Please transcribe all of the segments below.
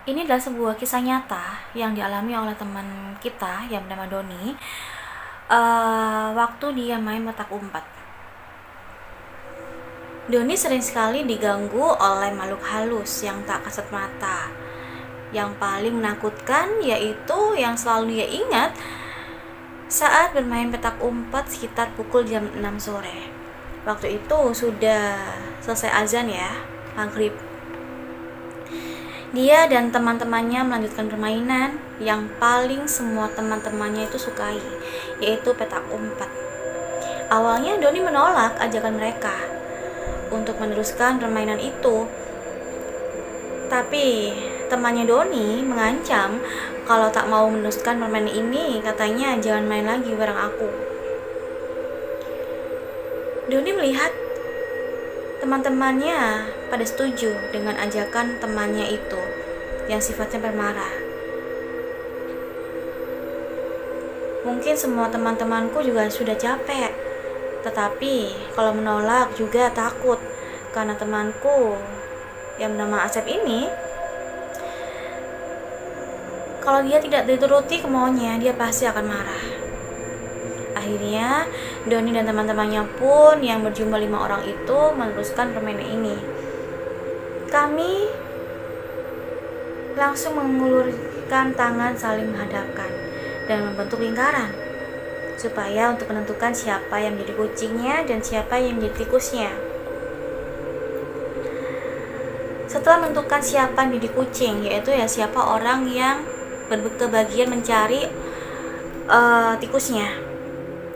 Ini adalah sebuah kisah nyata yang dialami oleh teman kita yang bernama Doni. Waktu dia main petak umpet, Doni sering sekali diganggu oleh makhluk halus yang tak kasat mata. Yang paling menakutkan yaitu yang selalu dia ingat saat bermain petak umpet sekitar pukul jam 6 sore. Waktu itu sudah selesai azan ya, maghrib. Dia dan teman-temannya melanjutkan permainan yang paling semua teman-temannya itu sukai, yaitu petak umpet. Awalnya Doni menolak ajakan mereka untuk meneruskan permainan itu. Tapi temannya Doni mengancam kalau tak mau meneruskan permainan ini, katanya jangan main lagi bareng aku. Doni melihat teman-temannya pada setuju dengan ajakan temannya itu yang sifatnya pemarah. Mungkin semua teman-temanku juga sudah capek, tetapi kalau menolak juga takut karena temanku yang bernama Asep ini, kalau dia tidak dituruti kemauannya, dia pasti akan marah. Akhirnya Doni dan teman-temannya pun yang berjumlah 5 orang itu meneruskan permainan ini. Kami langsung mengulurkan tangan saling menghadapkan dan membentuk lingkaran supaya untuk menentukan siapa yang menjadi kucingnya dan siapa yang menjadi tikusnya. Setelah menentukan siapa yang menjadi kucing, yaitu ya siapa orang yang berkebagian mencari tikusnya,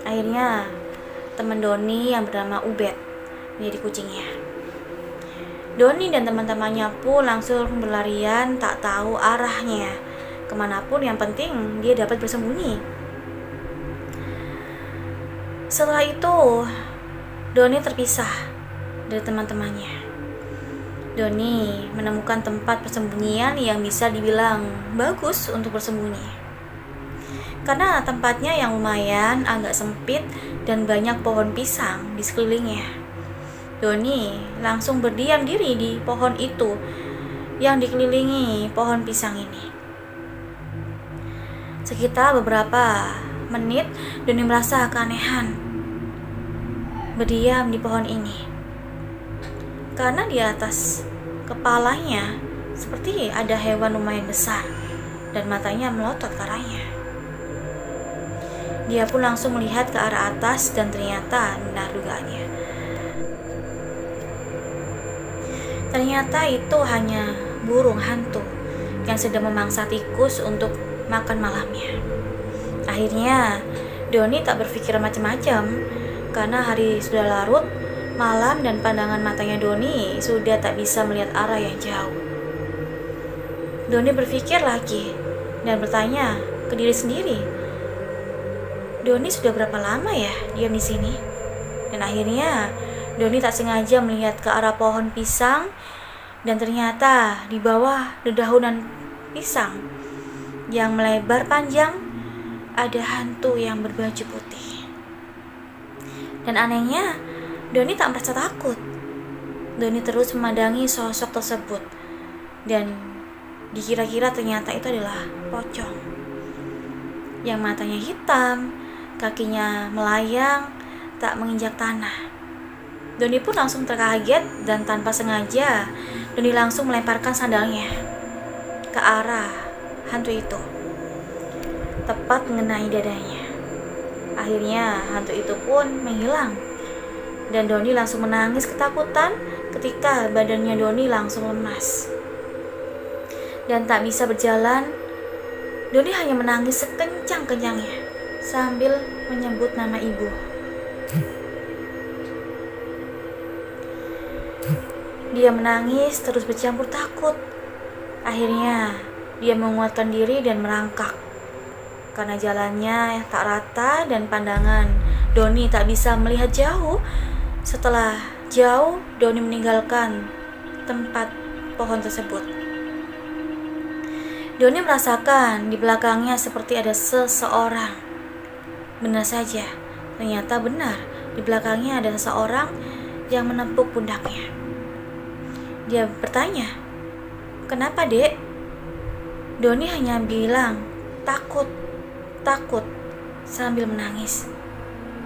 akhirnya teman Doni yang bernama Ubed menjadi kucingnya. Doni dan teman-temannya pun langsung berlarian tak tahu arahnya kemanapun, yang penting dia dapat bersembunyi. Setelah itu Doni terpisah dari teman-temannya. Doni menemukan tempat persembunyian yang bisa dibilang bagus untuk bersembunyi, karena tempatnya yang lumayan agak sempit dan banyak pohon pisang di sekelilingnya. Doni langsung berdiam diri di pohon itu yang dikelilingi pohon pisang ini. Sekitar beberapa menit Doni merasa keanehan berdiam di pohon ini, karena di atas kepalanya seperti ada hewan lumayan besar dan matanya melotot ke arahnya. Dia pun langsung melihat ke arah atas dan ternyata benar dugaannya. Ternyata itu hanya burung hantu yang sedang memangsa tikus untuk makan malamnya. Akhirnya Doni tak berpikir macam-macam karena hari sudah larut malam dan pandangan matanya Doni sudah tak bisa melihat arah yang jauh. Doni berpikir lagi dan bertanya ke diri sendiri, Doni sudah berapa lama ya diam di sini? Dan akhirnya Doni tak sengaja melihat ke arah pohon pisang, dan ternyata di bawah dedaunan pisang yang melebar panjang ada hantu yang berbaju putih. Dan anehnya Doni tak merasa takut. Doni terus memandangi sosok tersebut dan dikira-kira ternyata itu adalah pocong yang matanya hitam, kakinya melayang tak menginjak tanah. Doni pun langsung terkaget dan tanpa sengaja Doni langsung melemparkan sandalnya ke arah hantu itu, tepat mengenai dadanya. Akhirnya hantu itu pun menghilang dan Doni langsung menangis ketakutan ketika badannya Doni langsung lemas dan tak bisa berjalan. Doni hanya menangis sekencang-kencangnya sambil menyebut nama ibu. Dia menangis terus bercampur takut. Akhirnya dia menguatkan diri dan merangkak karena jalannya tak rata dan pandangan Doni tak bisa melihat jauh. Setelah jauh, Doni meninggalkan tempat pohon tersebut. Doni merasakan di belakangnya seperti ada seseorang. Benar saja, ternyata benar di belakangnya ada seseorang yang menepuk pundaknya. Dia bertanya, "Kenapa, Dek?" Doni hanya bilang, takut, takut, sambil menangis.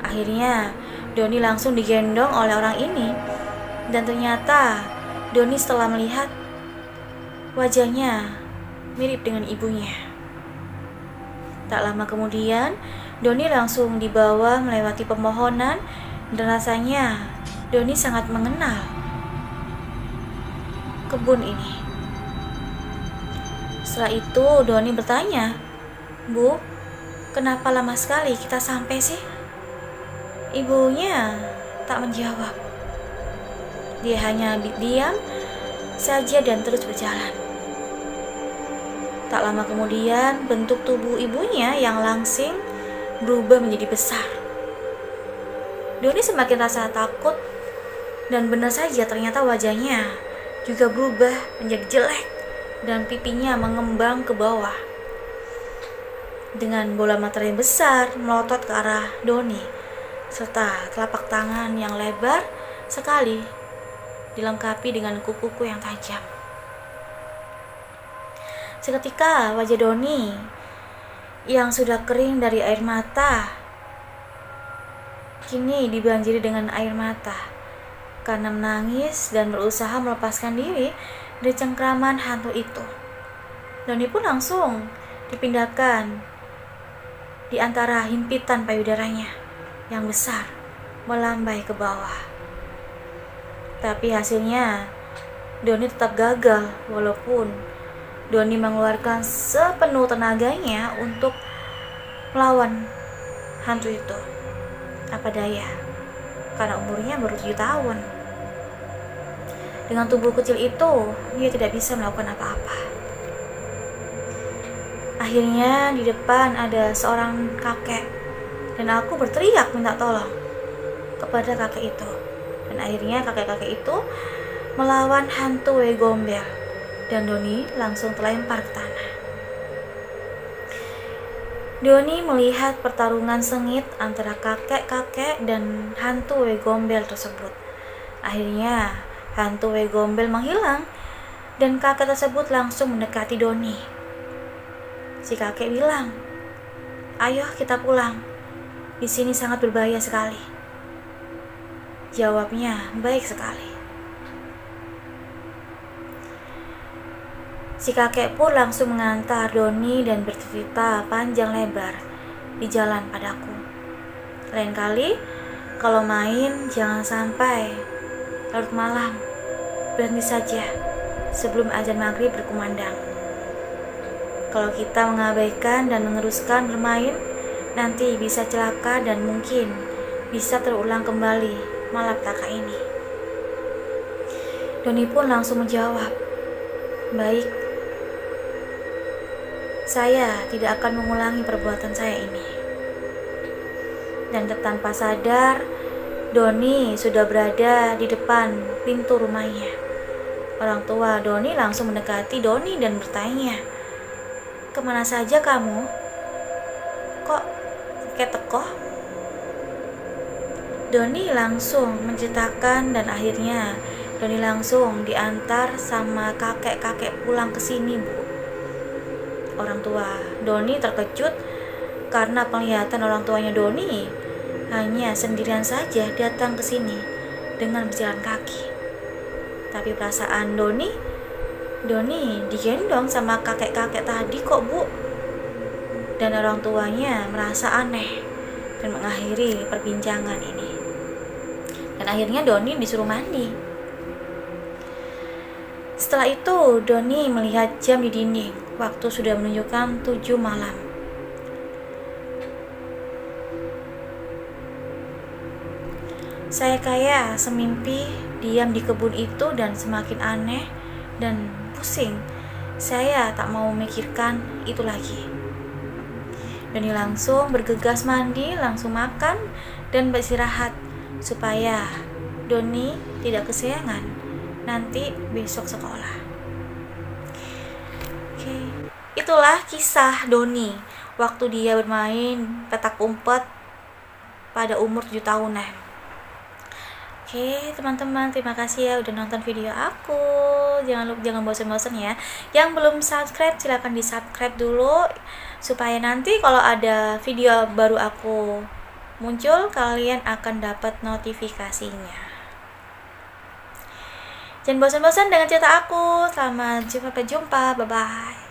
Akhirnya, Doni langsung digendong oleh orang ini. Dan ternyata, Doni setelah melihat, wajahnya mirip dengan ibunya. Tak lama kemudian, Doni langsung dibawa melewati pepohonan dan rasanya Doni sangat mengenal kebun ini. Setelah itu Doni bertanya, "Bu, kenapa lama sekali kita sampai sih?" Ibunya tak menjawab. Dia hanya diam saja dan terus berjalan. Tak lama kemudian, bentuk tubuh ibunya yang langsing berubah menjadi besar. Doni semakin rasa takut dan benar saja ternyata wajahnya juga berubah menjadi jelek dan pipinya mengembang ke bawah. Dengan bola mata yang besar melotot ke arah Doni serta telapak tangan yang lebar sekali dilengkapi dengan kuku-kuku yang tajam. Seketika wajah Doni yang sudah kering dari air mata kini dibanjiri dengan air mata karena menangis dan berusaha melepaskan diri dari cengkraman hantu itu. Doni pun langsung dipindahkan di antara himpitan payudaranya yang besar melambai ke bawah. Tapi hasilnya Doni tetap gagal walaupun Doni mengeluarkan sepenuh tenaganya untuk melawan hantu itu. Apa daya, karena umurnya baru 7 tahun. Dengan tubuh kecil itu, dia tidak bisa melakukan apa-apa. Akhirnya di depan ada seorang kakek, dan aku berteriak minta tolong kepada kakek itu. Dan akhirnya kakek-kakek itu melawan hantu Gombel. Dan Doni langsung terlempar ke tanah. Doni melihat pertarungan sengit antara kakek-kakek dan hantu Gombel tersebut. Akhirnya hantu Gombel menghilang dan kakek tersebut langsung mendekati Doni. Si kakek bilang, "Ayo kita pulang. Di sini sangat berbahaya sekali." Jawabnya baik sekali. Si kakek pun langsung mengantar Doni dan bercerita panjang lebar di jalan padaku. Lain kali, kalau main jangan sampai larut malam. Berhenti saja sebelum azan maghrib berkumandang. Kalau kita mengabaikan dan meneruskan bermain, nanti bisa celaka dan mungkin bisa terulang kembali malapetaka ini. Doni pun langsung menjawab, "Baik. Saya tidak akan mengulangi perbuatan saya ini." Dan tanpa sadar, Doni sudah berada di depan pintu rumahnya. Orang tua Doni langsung mendekati Doni dan bertanya, "Kemana saja kamu? Kok kayak tekoh?" Doni langsung menceritakan dan akhirnya Doni langsung diantar sama kakek-kakek pulang ke sini, Bu. Orang tua Doni terkejut karena penglihatan orang tuanya Doni hanya sendirian saja datang ke sini dengan berjalan kaki. Tapi perasaan Doni digendong sama kakek-kakek tadi kok, Bu. Dan orang tuanya merasa aneh dan mengakhiri perbincangan ini. Dan akhirnya Doni disuruh mandi. Setelah itu Doni melihat jam di dinding. Waktu sudah menunjukkan 7 malam. Saya kayak semimpi diam di kebun itu dan semakin aneh dan pusing. Saya tak mau memikirkan itu lagi. Doni langsung bergegas mandi, langsung makan dan beristirahat supaya Doni tidak kesiangan nanti besok sekolah. Itulah kisah Doni waktu dia bermain petak umpet pada umur 7 tahunan. Oke, teman-teman, terima kasih ya udah nonton video aku. Jangan bosan-bosan ya. Yang belum subscribe silahkan di-subscribe dulu supaya nanti kalau ada video baru aku muncul kalian akan dapat notifikasinya. Jangan bosan-bosan dengan cerita aku. Sampai jumpa, bye bye.